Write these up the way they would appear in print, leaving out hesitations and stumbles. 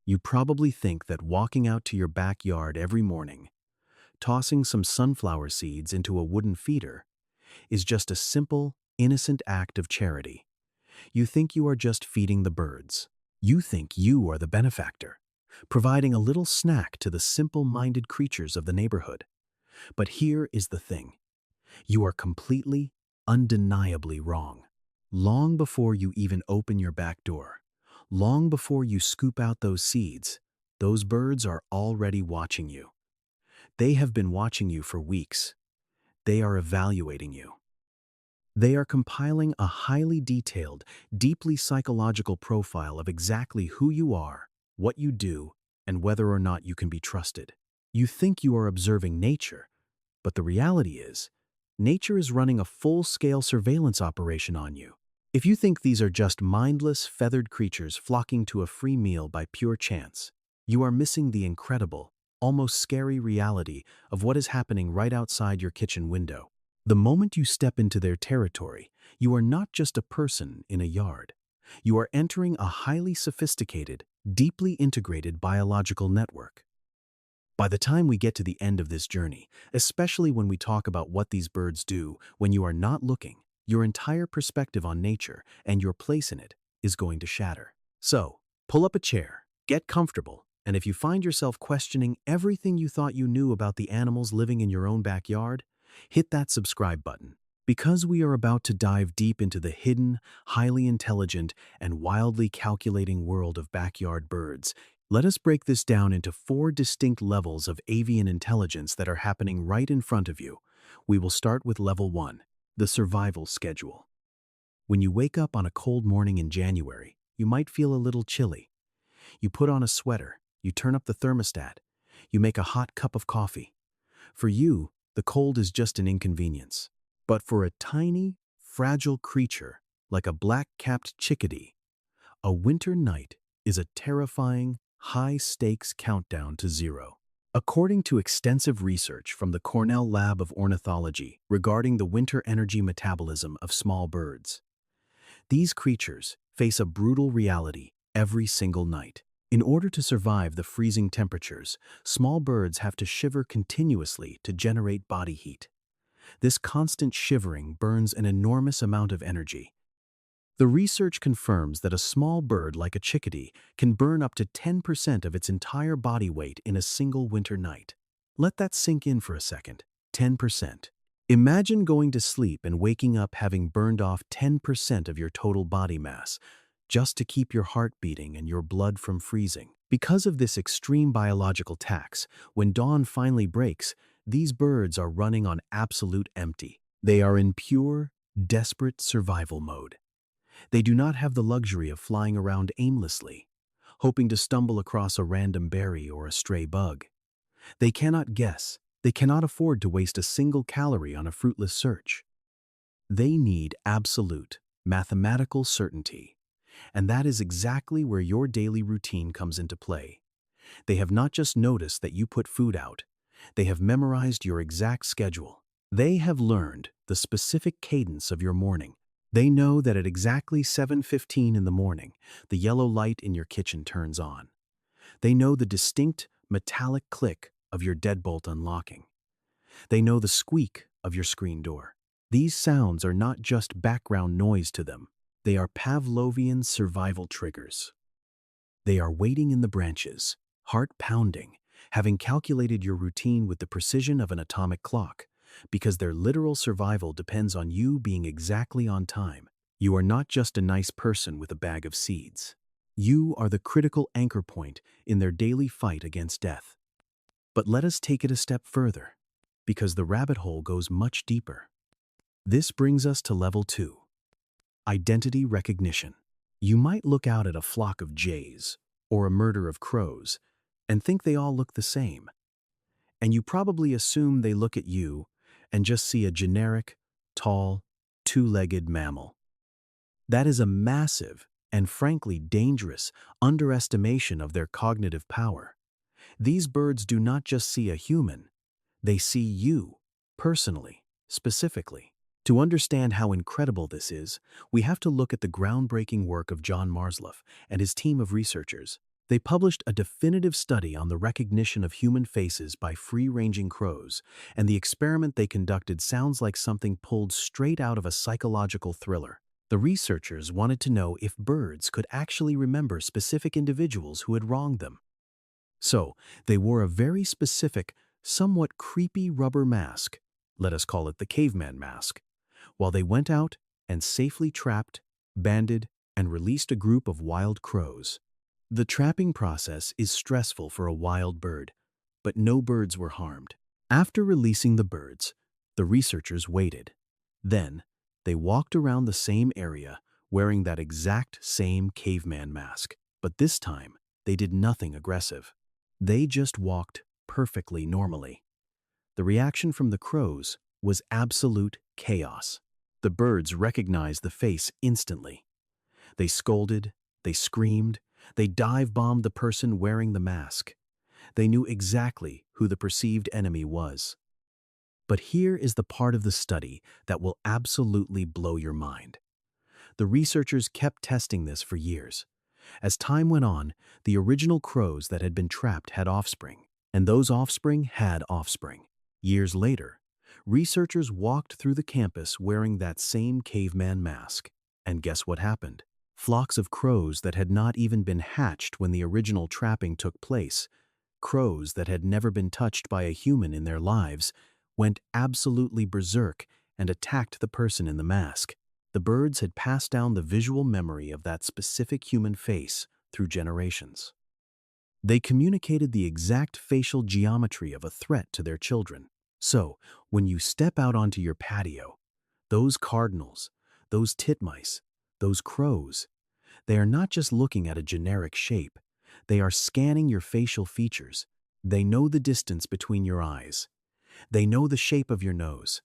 You probably think that walking out to your backyard every morning, tossing some sunflower seeds into a wooden feeder, is just a simple, innocent act of charity. You think you are just feeding the birds. You think you are the benefactor, providing a little snack to the simple-minded creatures of the neighborhood. But here is the thing. You are completely, undeniably wrong. Long before you even open your back door, long before you scoop out those seeds, those birds are already watching you. They have been watching you for weeks. They are evaluating you. They are compiling a highly detailed, deeply psychological profile of exactly who you are, what you do, and whether or not you can be trusted. You think you are observing nature, but the reality is, nature is running a full-scale surveillance operation on you. If you think these are just mindless, feathered creatures flocking to a free meal by pure chance, you are missing the incredible, almost scary reality of what is happening right outside your kitchen window. The moment you step into their territory, you are not just a person in a yard. You are entering a highly sophisticated, deeply integrated biological network. By the time we get to the end of this journey, especially when we talk about what these birds do when you are not looking, your entire perspective on nature and your place in it is going to shatter. So, pull up a chair, get comfortable, and if you find yourself questioning everything you thought you knew about the animals living in your own backyard, hit that subscribe button. Because we are about to dive deep into the hidden, highly intelligent, and wildly calculating world of backyard birds, let us break this down into 4 distinct levels of avian intelligence that are happening right in front of you. We will start with level 1, the survival schedule. When you wake up on a cold morning in January, you might feel a little chilly. You put on a sweater, you turn up the thermostat, you make a hot cup of coffee. For you, the cold is just an inconvenience. But for a tiny, fragile creature like a black-capped chickadee, a winter night is a terrifying, high-stakes countdown to zero. According to extensive research from the Cornell Lab of Ornithology regarding the winter energy metabolism of small birds, these creatures face a brutal reality every single night. In order to survive the freezing temperatures, small birds have to shiver continuously to generate body heat. This constant shivering burns an enormous amount of energy. The research confirms that a small bird like a chickadee can burn up to 10% of its entire body weight in a single winter night. Let that sink in for a second. 10%. Imagine going to sleep and waking up having burned off 10% of your total body mass, just to keep your heart beating and your blood from freezing. Because of this extreme biological tax, when dawn finally breaks, these birds are running on absolute empty. They are in pure, desperate survival mode. They do not have the luxury of flying around aimlessly, hoping to stumble across a random berry or a stray bug. They cannot guess. They cannot afford to waste a single calorie on a fruitless search. They need absolute, mathematical certainty. And that is exactly where your daily routine comes into play. They have not just noticed that you put food out, they have memorized your exact schedule. They have learned the specific cadence of your morning. They know that at exactly 7:15 in the morning, the yellow light in your kitchen turns on. They know the distinct, metallic click of your deadbolt unlocking. They know the squeak of your screen door. These sounds are not just background noise to them. They are Pavlovian survival triggers. They are waiting in the branches, heart pounding, having calculated your routine with the precision of an atomic clock, because their literal survival depends on you being exactly on time. You are not just a nice person with a bag of seeds. You are the critical anchor point in their daily fight against death. But let us take it a step further, because the rabbit hole goes much deeper. This brings us to level 2. Identity recognition. You might look out at a flock of jays or a murder of crows and think they all look the same. And you probably assume they look at you and just see a generic, tall, two-legged mammal. That is a massive and frankly dangerous underestimation of their cognitive power. These birds do not just see a human, they see you, personally, specifically. To understand how incredible this is, we have to look at the groundbreaking work of John Marsloff and his team of researchers. They published a definitive study on the recognition of human faces by free-ranging crows, and the experiment they conducted sounds like something pulled straight out of a psychological thriller. The researchers wanted to know if birds could actually remember specific individuals who had wronged them. So, they wore a very specific, somewhat creepy rubber mask, let us call it the Caveman Mask, while they went out and safely trapped, banded, and released a group of wild crows. The trapping process is stressful for a wild bird, but no birds were harmed. After releasing the birds, the researchers waited. Then, they walked around the same area wearing that exact same caveman mask, but this time, they did nothing aggressive. They just walked perfectly normally. The reaction from the crows was absolute chaos. The birds recognized the face instantly. They scolded, they screamed, they dive-bombed the person wearing the mask. They knew exactly who the perceived enemy was. But here is the part of the study that will absolutely blow your mind. The researchers kept testing this for years. As time went on, the original crows that had been trapped had offspring, and those offspring had offspring. Years later, researchers walked through the campus wearing that same caveman mask. And guess what happened? Flocks of crows that had not even been hatched when the original trapping took place, crows that had never been touched by a human in their lives, went absolutely berserk and attacked the person in the mask. The birds had passed down the visual memory of that specific human face through generations. They communicated the exact facial geometry of a threat to their children. So, when you step out onto your patio, those cardinals, those titmice, those crows, they are not just looking at a generic shape. They are scanning your facial features. They know the distance between your eyes. They know the shape of your nose.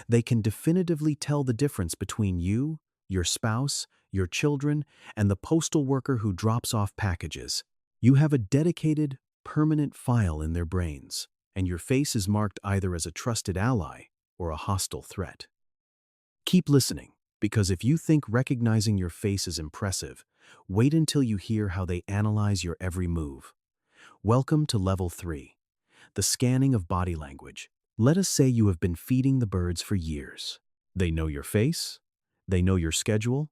They can definitively tell the difference between you, your spouse, your children, and the postal worker who drops off packages. You have a dedicated, permanent file in their brains, and your face is marked either as a trusted ally or a hostile threat. Keep listening, because if you think recognizing your face is impressive, wait until you hear how they analyze your every move. Welcome to Level 3, the scanning of body language. Let us say you have been feeding the birds for years. They know your face, they know your schedule,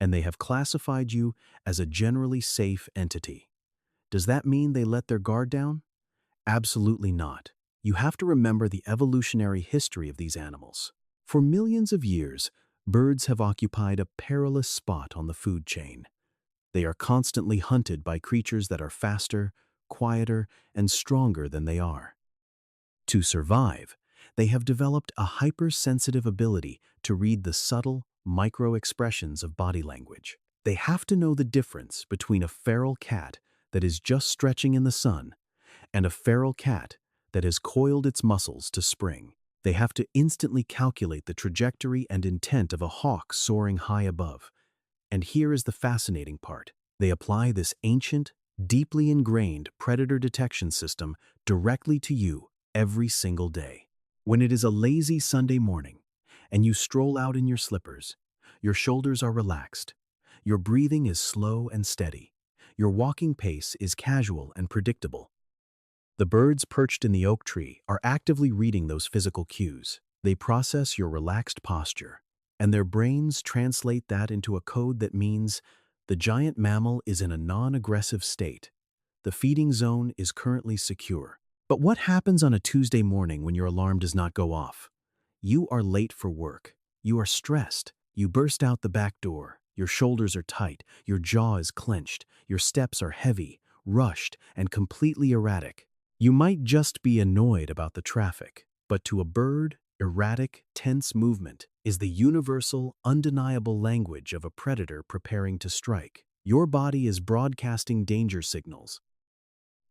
and they have classified you as a generally safe entity. Does that mean they let their guard down? Absolutely not. You have to remember the evolutionary history of these animals. For millions of years, birds have occupied a perilous spot on the food chain. They are constantly hunted by creatures that are faster, quieter, and stronger than they are. To survive, they have developed a hypersensitive ability to read the subtle, micro-expressions of body language. They have to know the difference between a feral cat that is just stretching in the sun and a feral cat that has coiled its muscles to spring. They have to instantly calculate the trajectory and intent of a hawk soaring high above. And here is the fascinating part. They apply this ancient, deeply ingrained predator detection system directly to you every single day. When it is a lazy Sunday morning and you stroll out in your slippers, your shoulders are relaxed, your breathing is slow and steady, your walking pace is casual and predictable. The birds perched in the oak tree are actively reading those physical cues. They process your relaxed posture, and their brains translate that into a code that means the giant mammal is in a non-aggressive state. The feeding zone is currently secure. But what happens on a Tuesday morning when your alarm does not go off? You are late for work. You are stressed. You burst out the back door. Your shoulders are tight. Your jaw is clenched. Your steps are heavy, rushed, and completely erratic. You might just be annoyed about the traffic, but to a bird, erratic, tense movement is the universal, undeniable language of a predator preparing to strike. Your body is broadcasting danger signals.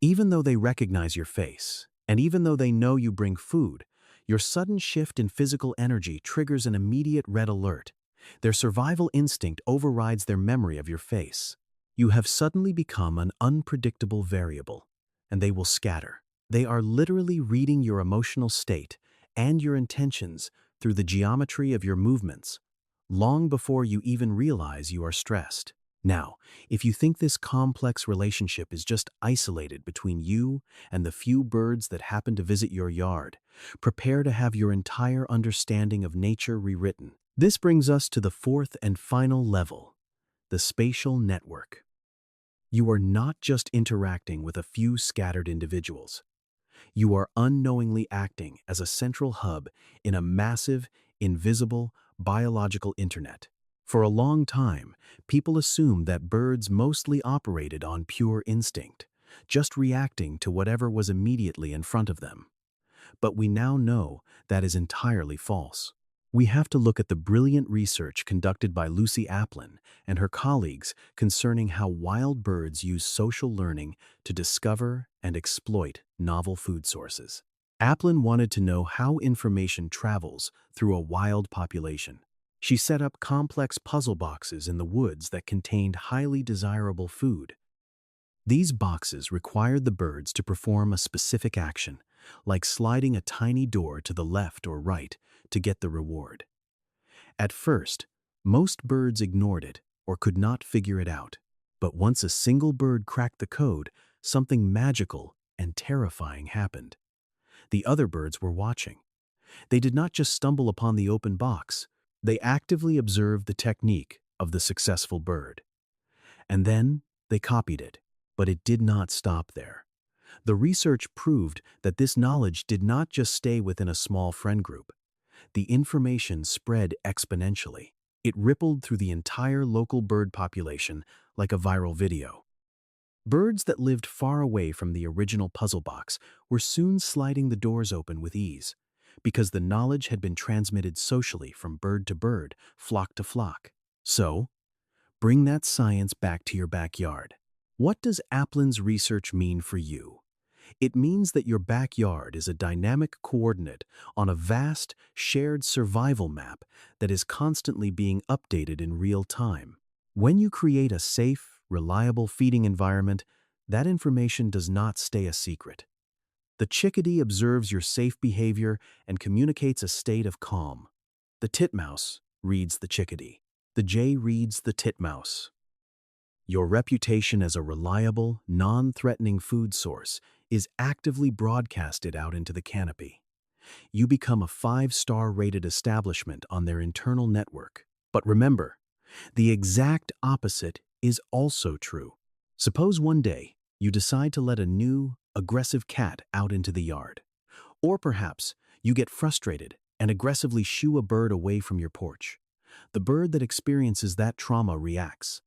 Even though they recognize your face, and even though they know you bring food, your sudden shift in physical energy triggers an immediate red alert. Their survival instinct overrides their memory of your face. You have suddenly become an unpredictable variable, and they will scatter. They are literally reading your emotional state and your intentions through the geometry of your movements, long before you even realize you are stressed. Now, if you think this complex relationship is just isolated between you and the few birds that happen to visit your yard, prepare to have your entire understanding of nature rewritten. This brings us to the fourth and final level, the spatial network. You are not just interacting with a few scattered individuals. You are unknowingly acting as a central hub in a massive, invisible, biological internet. For a long time, people assumed that birds mostly operated on pure instinct, just reacting to whatever was immediately in front of them. But we now know that is entirely false. We have to look at the brilliant research conducted by Lucy Applin and her colleagues concerning how wild birds use social learning to discover and exploit novel food sources. Applin wanted to know how information travels through a wild population. She set up complex puzzle boxes in the woods that contained highly desirable food. These boxes required the birds to perform a specific action, like sliding a tiny door to the left or right to get the reward. At first, most birds ignored it or could not figure it out. But once a single bird cracked the code, something magical and terrifying happened. The other birds were watching. They did not just stumble upon the open box. They actively observed the technique of the successful bird. And then they copied it. But it did not stop there. The research proved that this knowledge did not just stay within a small friend group. The information spread exponentially. It rippled through the entire local bird population like a viral video. Birds that lived far away from the original puzzle box were soon sliding the doors open with ease, because the knowledge had been transmitted socially from bird to bird, flock to flock. So, bring that science back to your backyard. What does Applin's research mean for you? It means that your backyard is a dynamic coordinate on a vast, shared survival map that is constantly being updated in real time. When you create a safe, reliable feeding environment, that information does not stay a secret. The chickadee observes your safe behavior and communicates a state of calm. The titmouse reads the chickadee. The jay reads the titmouse. Your reputation as a reliable, non-threatening food source is actively broadcasted out into the canopy. You become a 5-star rated establishment on their internal network. But remember, the exact opposite is also true. Suppose one day you decide to let a new, aggressive cat out into the yard. Or perhaps you get frustrated and aggressively shoo a bird away from your porch. The bird that experiences that trauma reacts.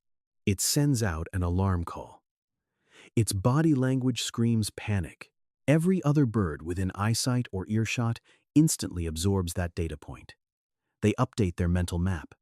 It sends out an alarm call. Its body language screams panic. Every other bird within eyesight or earshot instantly absorbs that data point. They update their mental map.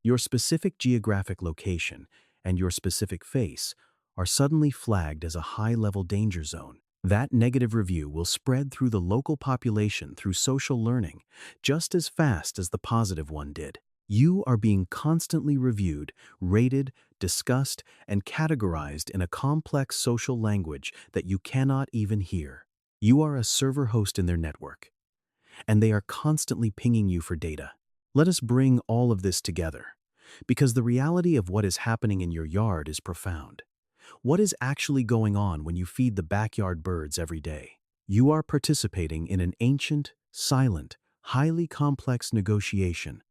Your specific geographic location and your specific face are suddenly flagged as a high-level danger zone. That negative review will spread through the local population through social learning just as fast as the positive one did. You are being constantly reviewed, rated, discussed, and categorized in a complex social language that you cannot even hear. You are a server host in their network, and they are constantly pinging you for data. Let us bring all of this together, because the reality of what is happening in your yard is profound. What is actually going on when you feed the backyard birds every day? You are participating in an ancient, silent, highly complex negotiation.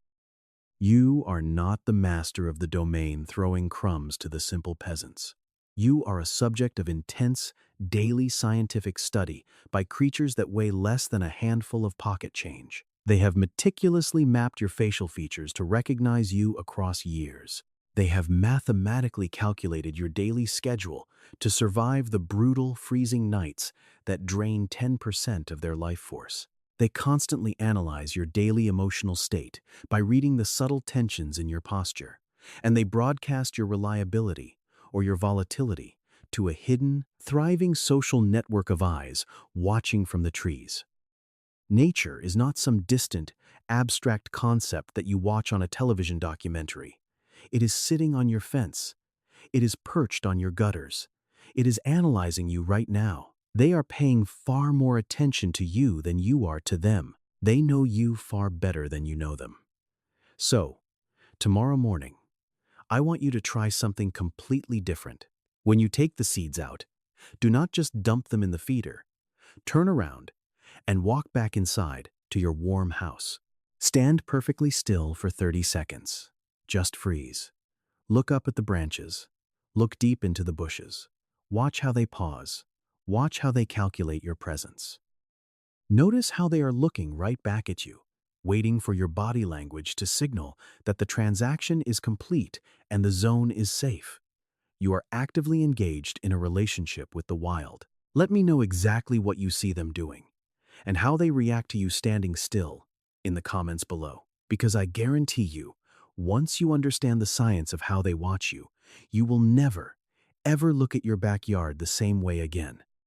You are not the master of the domain throwing crumbs to the simple peasants. You are a subject of intense, daily scientific study by creatures that weigh less than a handful of pocket change. They have meticulously mapped your facial features to recognize you across years. They have mathematically calculated your daily schedule to survive the brutal, freezing nights that drain 10% of their life force. They constantly analyze your daily emotional state by reading the subtle tensions in your posture, and they broadcast your reliability or your volatility to a hidden, thriving social network of eyes watching from the trees. Nature is not some distant, abstract concept that you watch on a television documentary. It is sitting on your fence. It is perched on your gutters. It is analyzing you right now. They are paying far more attention to you than you are to them. They know you far better than you know them. So, tomorrow morning, I want you to try something completely different. When you take the seeds out, do not just dump them in the feeder. Turn around and walk back inside to your warm house. Stand perfectly still for 30 seconds. Just freeze. Look up at the branches. Look deep into the bushes. Watch how they pause. Watch how they calculate your presence. Notice how they are looking right back at you, waiting for your body language to signal that the transaction is complete and the zone is safe. You are actively engaged in a relationship with the wild. Let me know exactly what you see them doing and how they react to you standing still in the comments below. Because I guarantee you, once you understand the science of how they watch you, you will never, ever look at your backyard the same way again.